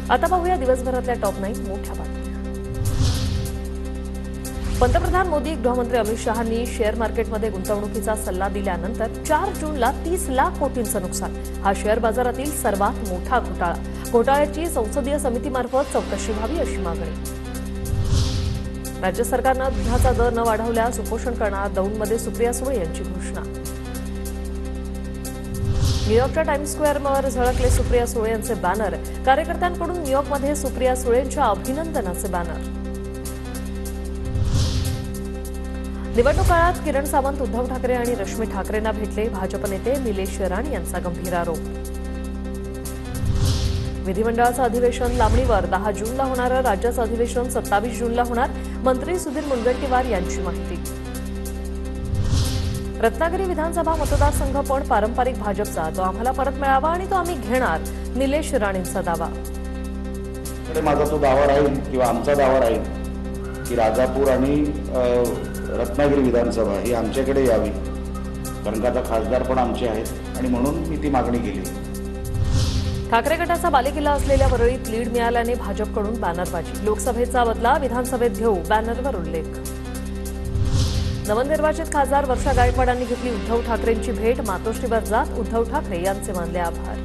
आता पाहूया दिवसभरातल्या टॉप 9 मोठ्या बातम्या। पंतप्रधान मोदी गृहमंत्री अमित शहांनी शेअर मार्केटमध्ये गुंतवणुकीचा सल्ला दिल्यानंतर 4 जूनला 30 लाख कोटींचं नुकसान। हा शेअर बाजारातील सर्वात मोठा घोटाळा। घोटाळ्याची संसदीय समितीमार्फत चौकशी व्हावी अशी मागणी। राज्य सरकारनं दुधाचा दर न वाढवल्यास उपोषण करणार, दौंडमध्ये सुप्रिया सुळे यांची घोषणा। न्यूयॉर्कच्या टाइम्स स्क्वेअरवर झळकले सुप्रिया सुळे यांचे बॅनर। कार्यकर्त्यांकडून न्यूयॉर्कमध्ये सुप्रिया सुळेंच्या अभिनंदनाचे बॅनर। निवडणूक काळात किरण सावंत उद्धव ठाकरे आणि रश्मी ठाकरेंना भेटले। भाजप नेते निलेश राणे यांचा गंभीर आरोप। विधिमंडळाचं अधिवेशन लांबणीवर, 10 जूनला होणारं राज्याचं अधिवेशन 27 जूनला होणार। मंत्री सुधीर मुनगंटीवार यांची माहिती। रत्नागिरी विधानसभा मतदारसंघ पण पारंपरिक भाजपचा, तो आम्हाला परत मिळावा आणि तो आम्ही घेणार, निलेश राणेंचा दावा। माझा तो दावा राहील किंवा आमचा दावा राहील की राजापूर आणि रत्नागिरी विधानसभा ही आमच्याकडे यावी, कारण का आता खासदार पण आमचे आहेत आणि म्हणून मी ती मागणी केली। ठाकरे गटाचा बालेकिल्ला असलेल्या वरळीत लीड मिळाल्याने भाजपकडून बॅनरबाजी। लोकसभेचा बदला विधानसभेत घेऊ, बॅनरवर उल्लेख। नवनिर्वाचित खासदार वर्षा गायकवाडांनी घेतली उद्धव ठाकरेंची भेट। मातोश्रीवर जात उद्धव ठाकरे यांचे मानले आभार।